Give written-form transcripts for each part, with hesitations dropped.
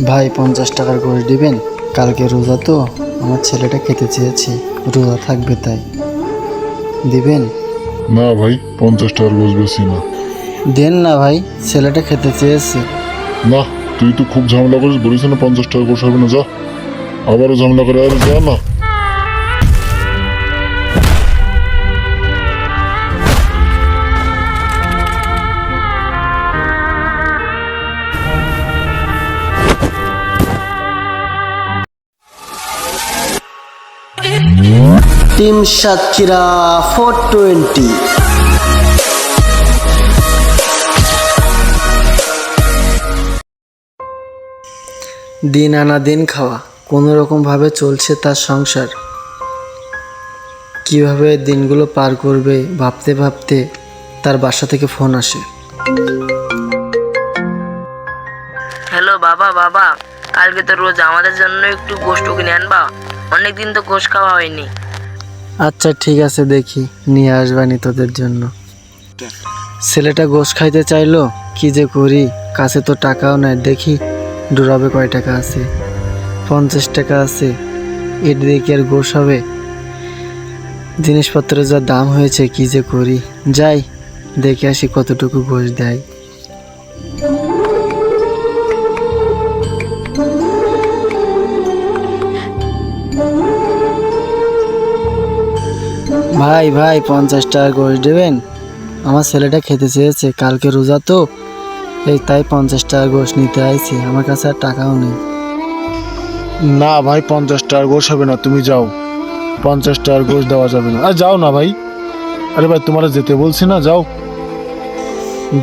ভাই 50 টাকার গোশ দিবেন? কালকে রোজা তো, আমার ছেলেটা খেতে চেয়েছে, রোজা থাকবে তাই। দিবেন? না ভাই, 50 টাকার গোছ বেশি না। দেন না ভাই, ছেলেটা খেতে চেয়েছে। না, তুই তো খুব ঝামেলা করিস, বলিস না 50 টাকার গোছ হবে না, যা। আবারও ঝামেলা করে, আর যা না। টিম সাতক্ষীরা 420। দিন আনা দিন খাওয়া, কোনো রকমভাবে চলছে তার সংসার। কিভাবে দিনগুলো পার করবে ভাবতে ভাবতে তার বাসা থেকে ফোন আসে। হ্যালো বাবা, বাবা কালকে তো রোজ আমাদের জন্য একটু গোশত কিনে আনবা, অনেকদিন তো গোশত খাওয়া হয়নি। আচ্ছা ঠিক আছে, দেখি নিয়ে আসবানি তোদের জন্য। ছেলেটা গোশ খাইতে চাইলো, কি যে করি, কাছে তো টাকাও নাই। দেখি ডুরাবে কয় টাকা আছে। 50 টাকা আছে, এর দিয়ে কি আর গোশ হবে? জিনিসপত্রের যা দাম হয়েছে, কি যে করি। যাই দেখে আসি কতটুকু গোশ দেয়। ভাই ভাই 50 টাকা গোশ দেবেন? আমার ছেলেটা খেতে চেয়েছে, কালকে রোজা তো, এই তাই 50 টাকা গোশ নিতে আইছি। আমার কাছে আর টাকাও নেই। না ভাই, 50 টাকার গোছ হবে না, তুমি যাও। 50 টাকার গোছ দেওয়া যাবে না। আর যাও না ভাই। আরে ভাই, তোমার যেতে বলছি না, যাও।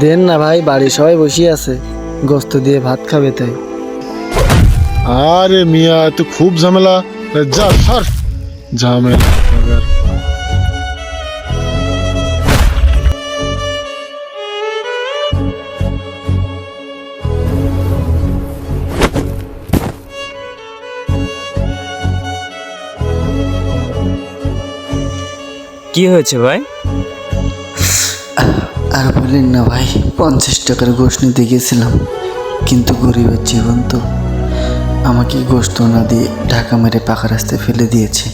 দেন না ভাই, বাড়ির সবাই বসে আছে, গোস্ত দিয়ে ভাত খাবে তাই। আরে মিয়া, তো খুব ঝামেলা। যা সর, ঝামেলা। কি হয়েছে ভাই? আর বলেন না ভাই, 50 টাকার গোশ নিতে গেছিলাম, কিন্তু গরিবের জীবন তো, আমাকে গোস্ত না দিয়ে ঢাকা মেরে পাকা রাস্তায় ফেলে দিয়েছে।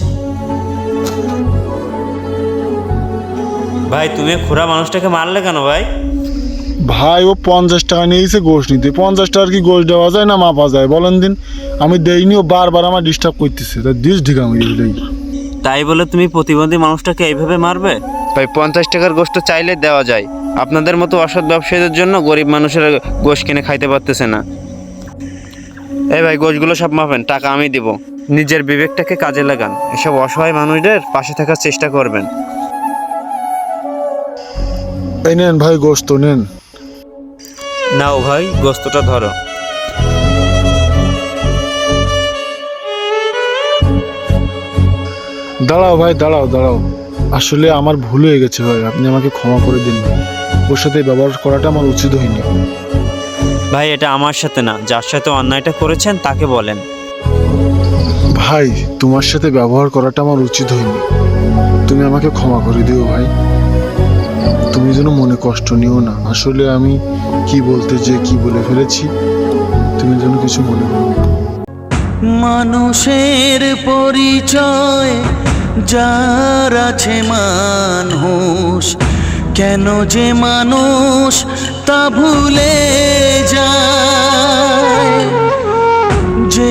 ভাই তুমি খোড়া মানুষটাকে মারলে কেন ভাই? ভাই, ও 50 টাকা নিয়েছে গোশ নিতে। 50 টাকার কি গোশ দেওয়া যায় না মাপা যায় বলেন দিন? আমি দেইনি, ও বারবার আমার ডিস্টার্ব করতেছে, তাই দিস ঢিকা আমি দিই। তাই বলে তুমি প্রতিবন্ধী মানুষটাকে এইভাবে মারবে? ভাই 50 টাকার গোশত চাইলে দেওয়া যায়, আপনাদের মতো অসৎ ব্যবসায়ীদের জন্য গরিব মানুষের গোশ কিনে খাইতে পারতেছে না। এই ভাই, গোশগুলো সব মাপেন, টাকা আমি দিব। নিজের বিবেকটাকে কাজে লাগান, এসব অসহায় মানুষদের পাশে থাকার চেষ্টা করবেন। এই নেন ভাই, গোশত নেন। নাও ভাই, গোশতটা ধরো। দাঁড়াও ভাই, দাঁড়াও দাঁড়াও। আসলে আমার ভুল হয়ে গেছে ভাই, আপনি আমাকে ক্ষমা করে দিন ভাই। ওর সাথে ব্যবহার করাটা আমার উচিত হয়নি। ভাই এটা আমার সাথে না, যার সাথে অন্যায়টা করেছেন তাকে বলেন। ভাই, তোমার সাথে ব্যবহার করাটা আমার উচিত হয়নি, তুমি আমাকে ক্ষমা করে দিও ভাই। তুমি যেন মনে কষ্ট নিও না, আসলে আমি কি বলতে যে কি বলে ফেলেছি, তুমি যেন কিছু মনে করো না। মানুষের পরিচয় যার আছে মানুষ, কেন যে মানুষ তা ভুলে যায় যে